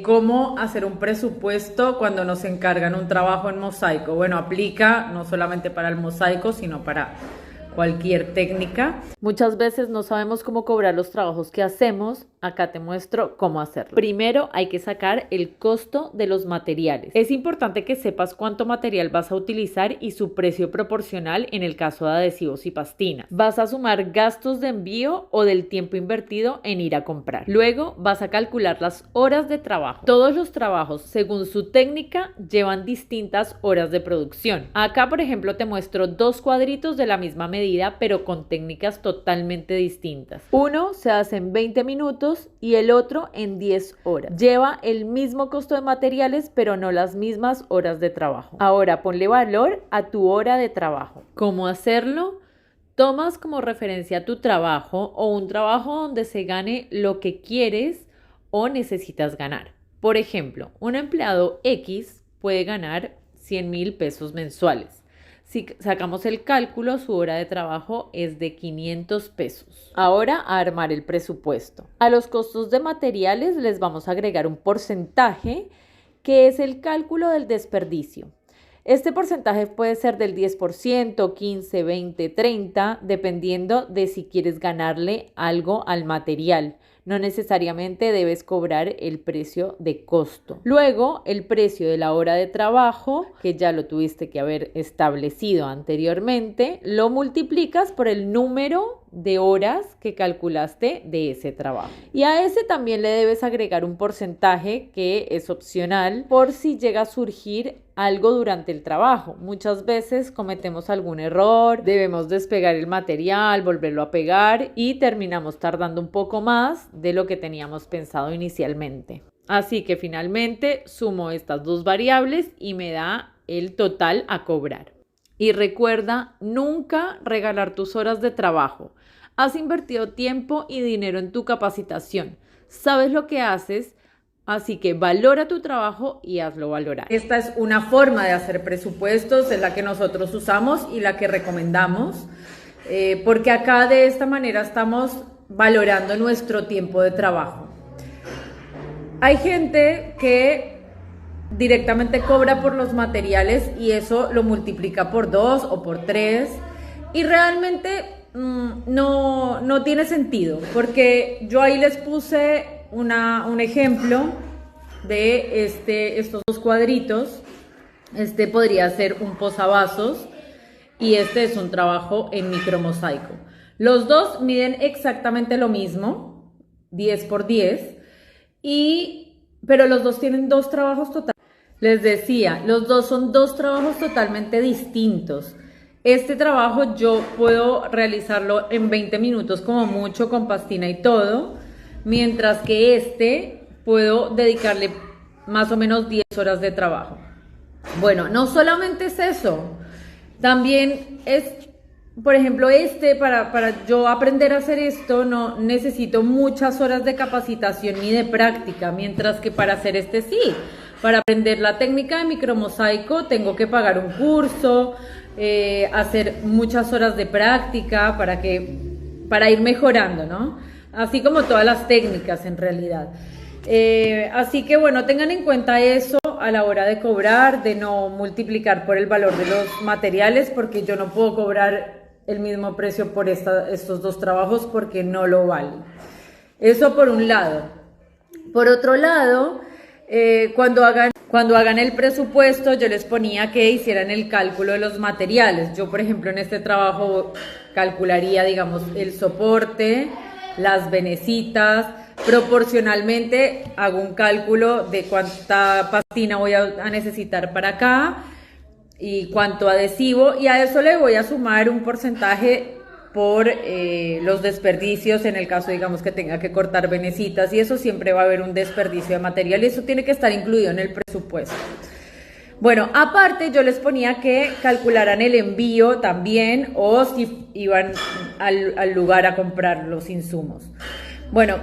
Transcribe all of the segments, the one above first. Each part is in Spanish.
¿Cómo hacer un presupuesto cuando nos encargan un trabajo en mosaico? Bueno, aplica no solamente para el mosaico, sino para cualquier técnica. Muchas veces no sabemos cómo cobrar los trabajos que hacemos. Acá te muestro cómo hacerlo. Primero hay que sacar el costo de los materiales. Es importante que sepas cuánto material vas a utilizar y su precio proporcional en el caso de adhesivos y pastinas. Vas a sumar gastos de envío o del tiempo invertido en ir a comprar. Luego vas a calcular las horas de trabajo. Todos los trabajos, según su técnica, llevan distintas horas de producción. Acá, por ejemplo, te muestro dos cuadritos de la misma medida, pero con técnicas totalmente distintas. Uno se hace en 20 minutos y el otro en 10 horas. Lleva el mismo costo de materiales, pero no las mismas horas de trabajo. Ahora ponle valor a tu hora de trabajo. ¿Cómo hacerlo? Tomas como referencia tu trabajo o un trabajo donde se gane lo que quieres o necesitas ganar. Por ejemplo, un empleado X puede ganar 100,000 pesos mensuales. Si sacamos el cálculo, su hora de trabajo es de 500 pesos. Ahora a armar el presupuesto. A los costos de materiales les vamos a agregar un porcentaje que es el cálculo del desperdicio. Este porcentaje puede ser del 10%, 15, 20, 30, dependiendo de si quieres ganarle algo al material. No necesariamente debes cobrar el precio de costo. Luego, el precio de la hora de trabajo, que ya lo tuviste que haber establecido anteriormente, lo multiplicas por el número de horas que calculaste de ese trabajo. Y a ese también le debes agregar un porcentaje que es opcional por si llega a surgir algo durante el trabajo. Muchas veces cometemos algún error, debemos despegar el material, volverlo a pegar y terminamos tardando un poco más de lo que teníamos pensado inicialmente. Así que finalmente sumo estas dos variables y me da el total a cobrar. Y recuerda nunca regalar tus horas de trabajo. Has invertido tiempo y dinero en tu capacitación. Sabes lo que haces, así que valora tu trabajo y hazlo valorar. Esta es una forma de hacer presupuestos, es la que nosotros usamos y la que recomendamos, porque acá de esta manera estamos valorando nuestro tiempo de trabajo. Hay gente que directamente cobra por los materiales y eso lo multiplica por 2 o por 3 y realmente no tiene sentido, porque yo ahí les puse un ejemplo de estos dos cuadritos. Este podría ser un posavasos y este es un trabajo en micromosaico. Los dos miden exactamente lo mismo, 10 por 10, pero los dos tienen dos trabajos totalmente. Les decía, los dos son dos trabajos totalmente distintos. Este trabajo yo puedo realizarlo en 20 minutos como mucho con pastina y todo, mientras que puedo dedicarle más o menos 10 horas de trabajo. Bueno, no solamente es eso, también es, por ejemplo, para yo aprender a hacer esto no necesito muchas horas de capacitación ni de práctica, mientras que para hacer sí. Para aprender la técnica de micromosaico tengo que pagar un curso, hacer muchas horas de práctica para ir mejorando, ¿no? Así como todas las técnicas en realidad. Así que bueno, tengan en cuenta eso a la hora de cobrar, de no multiplicar por el valor de los materiales, porque yo no puedo cobrar el mismo precio por estos dos trabajos porque no lo valen. Eso por un lado. Por otro lado, cuando hagan el presupuesto, yo les ponía que hicieran el cálculo de los materiales. Yo, por ejemplo, en este trabajo calcularía, digamos, el soporte, las venecitas. Proporcionalmente hago un cálculo de cuánta pastina voy a necesitar para acá y cuánto adhesivo, y a eso le voy a sumar un porcentaje por los desperdicios en el caso, digamos, que tenga que cortar venecitas, y eso siempre va a haber un desperdicio de material y eso tiene que estar incluido en el presupuesto. Bueno, aparte yo les ponía que calcularan el envío también o si iban al lugar a comprar los insumos. Bueno,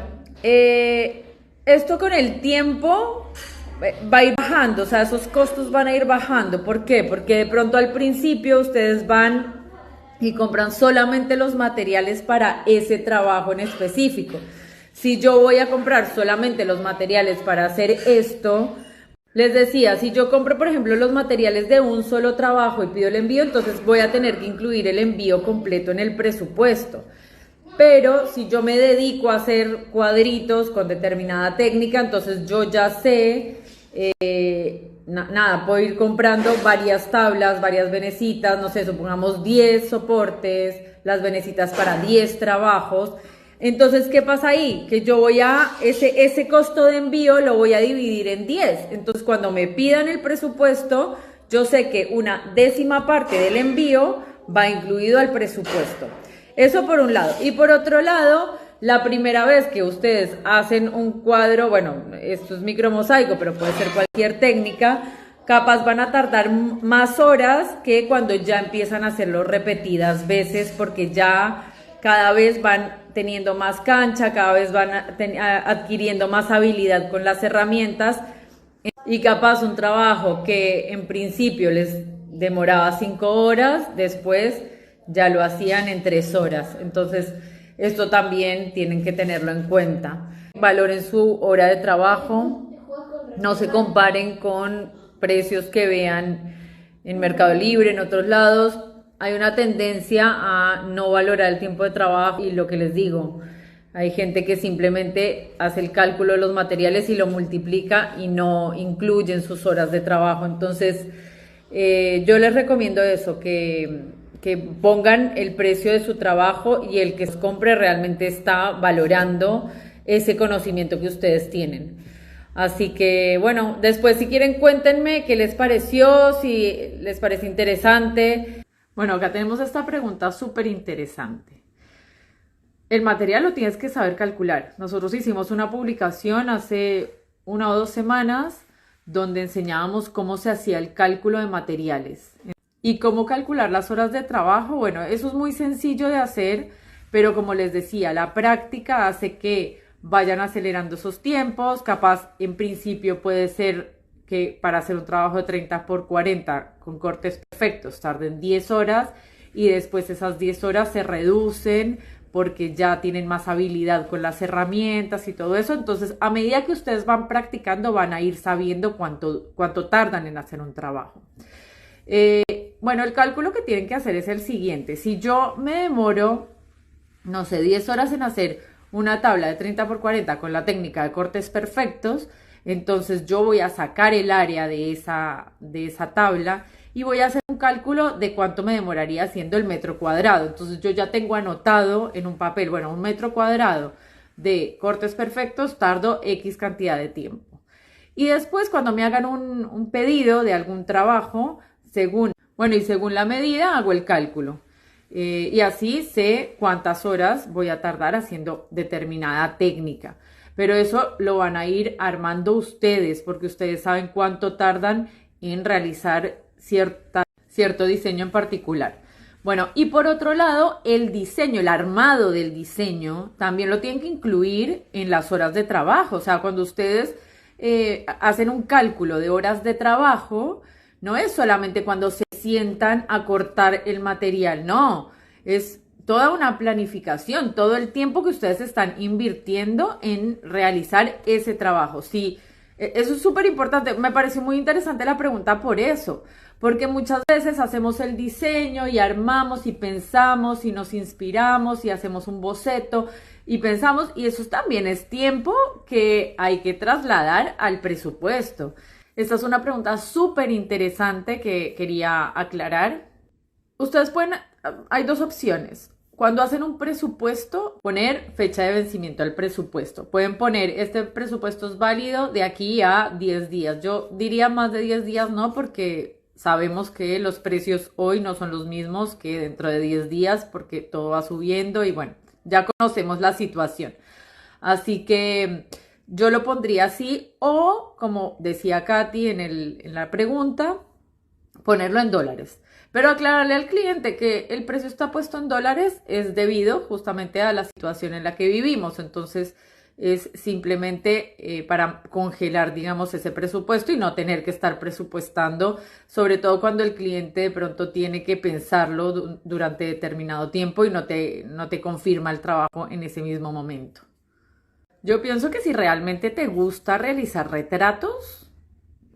esto con el tiempo va a ir bajando, o sea, esos costos van a ir bajando. ¿Por qué? Porque de pronto al principio ustedes van y compran solamente los materiales para ese trabajo en específico. Si yo voy a comprar solamente los materiales para hacer esto, les decía, si yo compro, por ejemplo, los materiales de un solo trabajo y pido el envío, entonces voy a tener que incluir el envío completo en el presupuesto. Pero si yo me dedico a hacer cuadritos con determinada técnica, entonces yo ya sé, nada, puedo ir comprando varias tablas, varias venecitas, no sé, supongamos 10 soportes, las venecitas para 10 trabajos. Entonces, ¿qué pasa ahí? Que yo voy a, ese costo de envío lo voy a dividir en 10. Entonces, cuando me pidan el presupuesto, yo sé que una décima parte del envío va incluido al presupuesto. Eso por un lado. Y por otro lado, la primera vez que ustedes hacen un cuadro, bueno, esto es micromosaico, pero puede ser cualquier técnica, capaz van a tardar más horas que cuando ya empiezan a hacerlo repetidas veces, porque ya cada vez van teniendo más cancha, cada vez van adquiriendo más habilidad con las herramientas, y capaz un trabajo que en principio les demoraba 5 horas, después ya lo hacían en 3 horas. Entonces, esto también tienen que tenerlo en cuenta. Valoren su hora de trabajo, no se comparen con precios que vean en Mercado Libre, en otros lados. Hay una tendencia a no valorar el tiempo de trabajo y lo que les digo, hay gente que simplemente hace el cálculo de los materiales y lo multiplica y no incluye en sus horas de trabajo. Entonces, yo les recomiendo eso, que pongan el precio de su trabajo y el que se compre realmente está valorando ese conocimiento que ustedes tienen. Así que bueno, después si quieren cuéntenme qué les pareció, si les parece interesante. Bueno, acá tenemos esta pregunta súper interesante. El material lo tienes que saber calcular. Nosotros hicimos una publicación hace 1 o 2 semanas donde enseñábamos cómo se hacía el cálculo de materiales. ¿Y cómo calcular las horas de trabajo? Bueno, eso es muy sencillo de hacer, pero como les decía, la práctica hace que vayan acelerando esos tiempos. Capaz, en principio puede ser que para hacer un trabajo de 30 por 40 con cortes perfectos tarden 10 horas y después esas 10 horas se reducen porque ya tienen más habilidad con las herramientas y todo eso. Entonces, a medida que ustedes van practicando, van a ir sabiendo cuánto tardan en hacer un trabajo. Bueno, el cálculo que tienen que hacer es el siguiente. Si yo me demoro, no sé, 10 horas en hacer una tabla de 30 por 40 con la técnica de cortes perfectos, entonces yo voy a sacar el área de esa tabla y voy a hacer un cálculo de cuánto me demoraría haciendo el metro cuadrado. Entonces yo ya tengo anotado en un papel, bueno, 1 metro cuadrado de cortes perfectos tardo X cantidad de tiempo. Y después cuando me hagan un pedido de algún trabajo, según la medida hago el cálculo. Y así sé cuántas horas voy a tardar haciendo determinada técnica. Pero eso lo van a ir armando ustedes, porque ustedes saben cuánto tardan en realizar cierto diseño en particular. Bueno, y por otro lado, el diseño, el armado del diseño, también lo tienen que incluir en las horas de trabajo. O sea, cuando ustedes hacen un cálculo de horas de trabajo, no es solamente cuando se sientan a cortar el material, no, es toda una planificación, todo el tiempo que ustedes están invirtiendo en realizar ese trabajo. Sí, eso es súper importante. Me pareció muy interesante la pregunta por eso, porque muchas veces hacemos el diseño y armamos y pensamos y nos inspiramos y hacemos un boceto y pensamos, y eso también es tiempo que hay que trasladar al presupuesto. Esta es una pregunta súper interesante que quería aclarar. Ustedes hay 2 opciones. Cuando hacen un presupuesto, poner fecha de vencimiento al presupuesto. Pueden poner, este presupuesto es válido de aquí a 10 días. Yo diría más de 10 días no, porque sabemos que los precios hoy no son los mismos que dentro de 10 días, porque todo va subiendo y bueno, ya conocemos la situación. Así que yo lo pondría así, o como decía Katy en la pregunta, ponerlo en dólares. Pero aclararle al cliente que el precio está puesto en dólares es debido justamente a la situación en la que vivimos. Entonces es simplemente para congelar, digamos, ese presupuesto y no tener que estar presupuestando, sobre todo cuando el cliente de pronto tiene que pensarlo durante determinado tiempo y no te confirma el trabajo en ese mismo momento. Yo pienso que si realmente te gusta realizar retratos,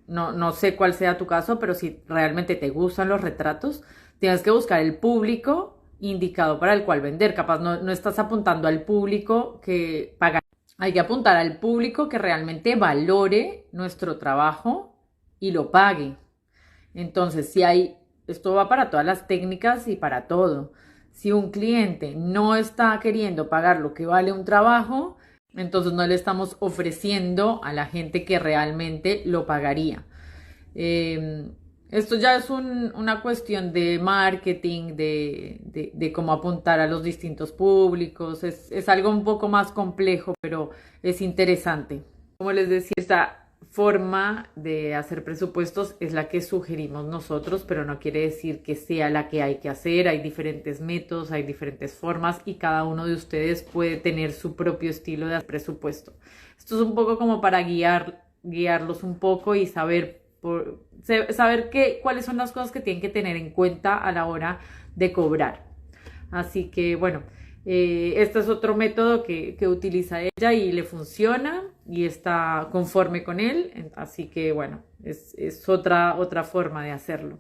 no sé cuál sea tu caso, pero si realmente te gustan los retratos, tienes que buscar el público indicado para el cual vender. Capaz no estás apuntando al público que paga. Hay que apuntar al público que realmente valore nuestro trabajo y lo pague. Entonces, esto va para todas las técnicas y para todo. Si un cliente no está queriendo pagar lo que vale un trabajo, entonces no le estamos ofreciendo a la gente que realmente lo pagaría. Eh, Esto ya es una cuestión de marketing, de cómo apuntar a los distintos públicos. Es algo un poco más complejo, pero es interesante. Como les decía, esta forma de hacer presupuestos es la que sugerimos nosotros, pero no quiere decir que sea la que hay que hacer. Hay diferentes métodos, hay diferentes formas y cada uno de ustedes puede tener su propio estilo de hacer presupuesto. Esto es un poco como para guiarlos un poco y saber cuáles son las cosas que tienen que tener en cuenta a la hora de cobrar. Así que bueno, este es otro método que utiliza ella y le funciona y está conforme con él. Así que bueno, es otra forma de hacerlo.